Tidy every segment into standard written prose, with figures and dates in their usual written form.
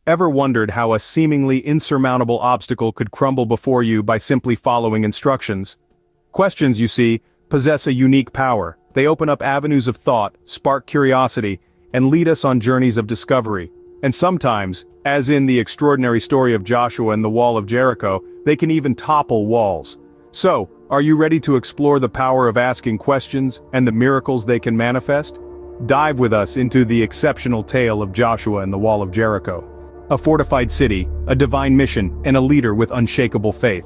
Ever wondered how a seemingly insurmountable obstacle could crumble before you by simply following instructions? Questions, you see, possess a unique power. They open up avenues of thought, spark curiosity, and lead us on journeys of discovery. And sometimes, as in the extraordinary story of Joshua and the Wall of Jericho, they can even topple walls. So, are you ready to explore the power of asking questions and the miracles they can manifest? Dive with us into the exceptional tale of Joshua and the Wall of Jericho. A fortified city, a divine mission, and a leader with unshakable faith.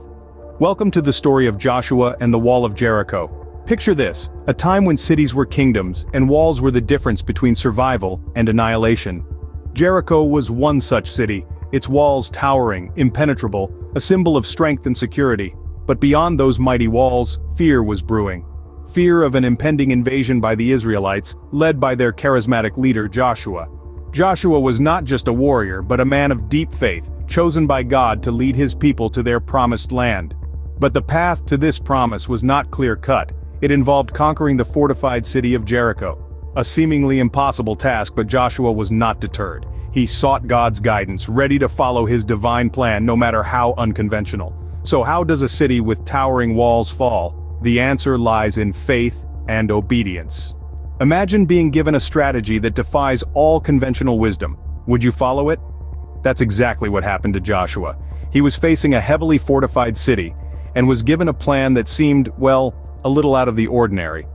Welcome to the story of Joshua and the Wall of Jericho. Picture this, a time when cities were kingdoms and walls were the difference between survival and annihilation. Jericho was one such city, its walls towering, impenetrable, a symbol of strength and security. But beyond those mighty walls, fear was brewing. Fear of an impending invasion by the Israelites, led by their charismatic leader Joshua. Joshua was not just a warrior, but a man of deep faith, chosen by God to lead his people to their promised land. But the path to this promise was not clear-cut. It involved conquering the fortified city of Jericho. A seemingly impossible task, but Joshua was not deterred. He sought God's guidance, ready to follow his divine plan no matter how unconventional. So how does a city with towering walls fall? The answer lies in faith and obedience. Imagine being given a strategy that defies all conventional wisdom. Would you follow it? That's exactly what happened to Joshua. He was facing a heavily fortified city, and was given a plan that seemed, well, a little out of the ordinary.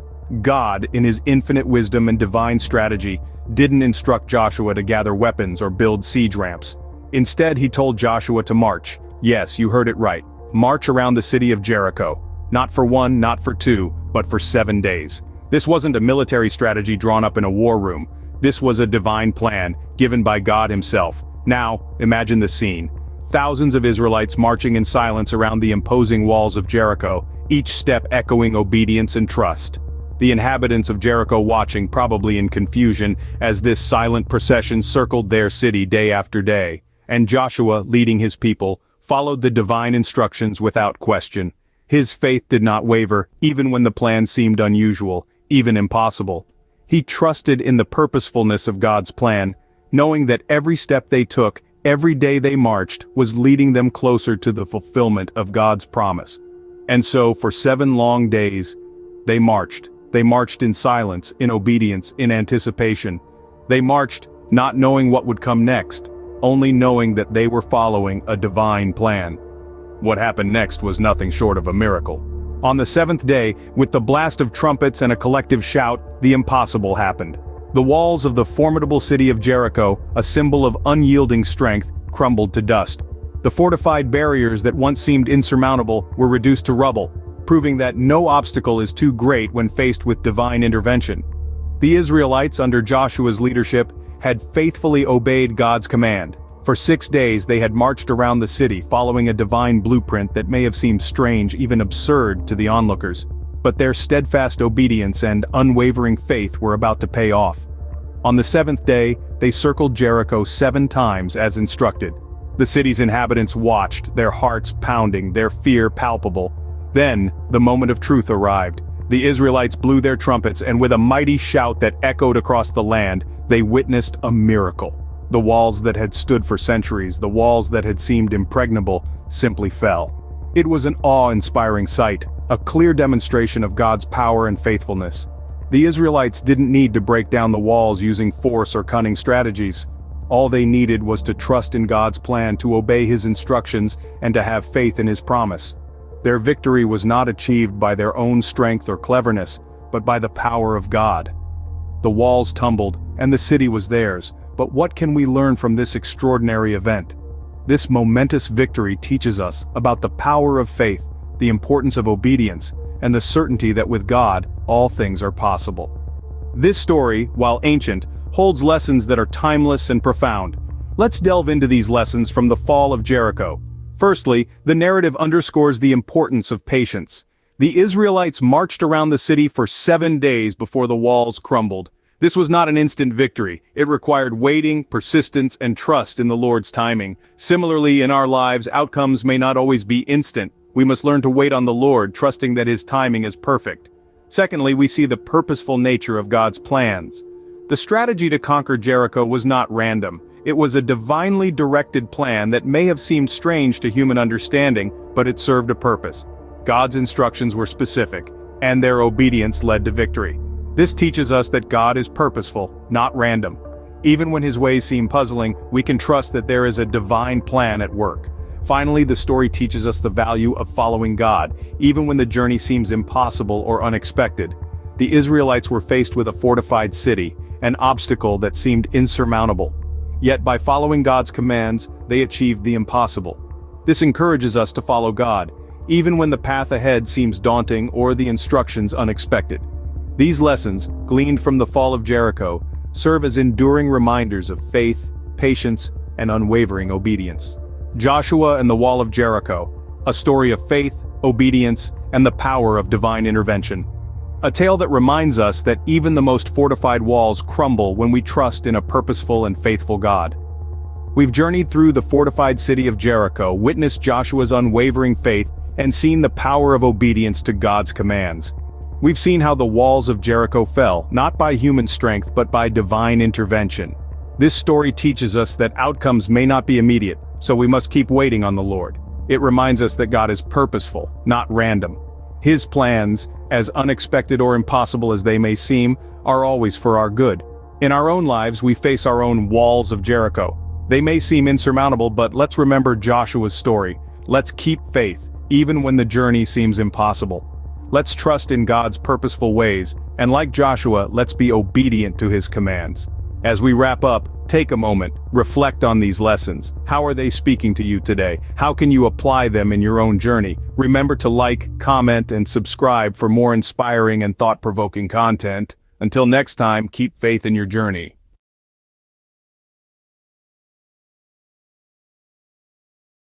God, in his infinite wisdom and divine strategy, didn't instruct Joshua to gather weapons or build siege ramps. Instead, he told Joshua to march. Yes, you heard it right. March around the city of Jericho. Not for 1, not for 2, but for 7 days. This wasn't a military strategy drawn up in a war room. This was a divine plan, given by God himself. Now, imagine the scene. Thousands of Israelites marching in silence around the imposing walls of Jericho, each step echoing obedience and trust. The inhabitants of Jericho watching, probably in confusion, as this silent procession circled their city day after day. And Joshua, leading his people, followed the divine instructions without question. His faith did not waver, even when the plan seemed unusual, even impossible. He trusted in the purposefulness of God's plan, knowing that every step they took, every day they marched, was leading them closer to the fulfillment of God's promise. And so, for 7 long days, they marched. They marched in silence, in obedience, in anticipation. They marched, not knowing what would come next, only knowing that they were following a divine plan. What happened next was nothing short of a miracle. On the 7th day, with the blast of trumpets and a collective shout, the impossible happened. The walls of the formidable city of Jericho, a symbol of unyielding strength, crumbled to dust. The fortified barriers that once seemed insurmountable were reduced to rubble, proving that no obstacle is too great when faced with divine intervention. The Israelites, under Joshua's leadership, had faithfully obeyed God's command. For 6 days they had marched around the city following a divine blueprint that may have seemed strange, even absurd, to the onlookers. But their steadfast obedience and unwavering faith were about to pay off. On the 7th day, they circled Jericho 7 times as instructed. The city's inhabitants watched, their hearts pounding, their fear palpable. Then, the moment of truth arrived. The Israelites blew their trumpets, and with a mighty shout that echoed across the land, they witnessed a miracle. The walls that had stood for centuries, the walls that had seemed impregnable, simply fell. It was an awe-inspiring sight, a clear demonstration of God's power and faithfulness. The Israelites didn't need to break down the walls using force or cunning strategies. All they needed was to trust in God's plan, to obey his instructions, and to have faith in his promise. Their victory was not achieved by their own strength or cleverness, but by the power of God. The walls tumbled, and the city was theirs. But what can we learn from this extraordinary event? This momentous victory teaches us about the power of faith, the importance of obedience, and the certainty that with God, all things are possible. This story, while ancient, holds lessons that are timeless and profound. Let's delve into these lessons from the fall of Jericho. Firstly, the narrative underscores the importance of patience. The Israelites marched around the city for 7 days before the walls crumbled. This was not an instant victory. It required waiting, persistence, and trust in the Lord's timing. Similarly, in our lives, outcomes may not always be instant. We must learn to wait on the Lord, trusting that his timing is perfect. Secondly, we see the purposeful nature of God's plans. The strategy to conquer Jericho was not random. It was a divinely directed plan that may have seemed strange to human understanding, but it served a purpose. God's instructions were specific, and their obedience led to victory. This teaches us that God is purposeful, not random. Even when his ways seem puzzling, we can trust that there is a divine plan at work. Finally, the story teaches us the value of following God, even when the journey seems impossible or unexpected. The Israelites were faced with a fortified city, an obstacle that seemed insurmountable. Yet by following God's commands, they achieved the impossible. This encourages us to follow God, even when the path ahead seems daunting or the instructions unexpected. These lessons, gleaned from the fall of Jericho, serve as enduring reminders of faith, patience, and unwavering obedience. Joshua and the Wall of Jericho, a story of faith, obedience, and the power of divine intervention. A tale that reminds us that even the most fortified walls crumble when we trust in a purposeful and faithful God. We've journeyed through the fortified city of Jericho, witnessed Joshua's unwavering faith, and seen the power of obedience to God's commands. We've seen how the walls of Jericho fell, not by human strength but by divine intervention. This story teaches us that outcomes may not be immediate, so we must keep waiting on the Lord. It reminds us that God is purposeful, not random. His plans, as unexpected or impossible as they may seem, are always for our good. In our own lives, we face our own walls of Jericho. They may seem insurmountable, but let's remember Joshua's story. Let's keep faith, even when the journey seems impossible. Let's trust in God's purposeful ways, and like Joshua, let's be obedient to his commands. As we wrap up, take a moment, reflect on these lessons. How are they speaking to you today? How can you apply them in your own journey? Remember to like, comment, and subscribe for more inspiring and thought-provoking content. Until next time, keep faith in your journey.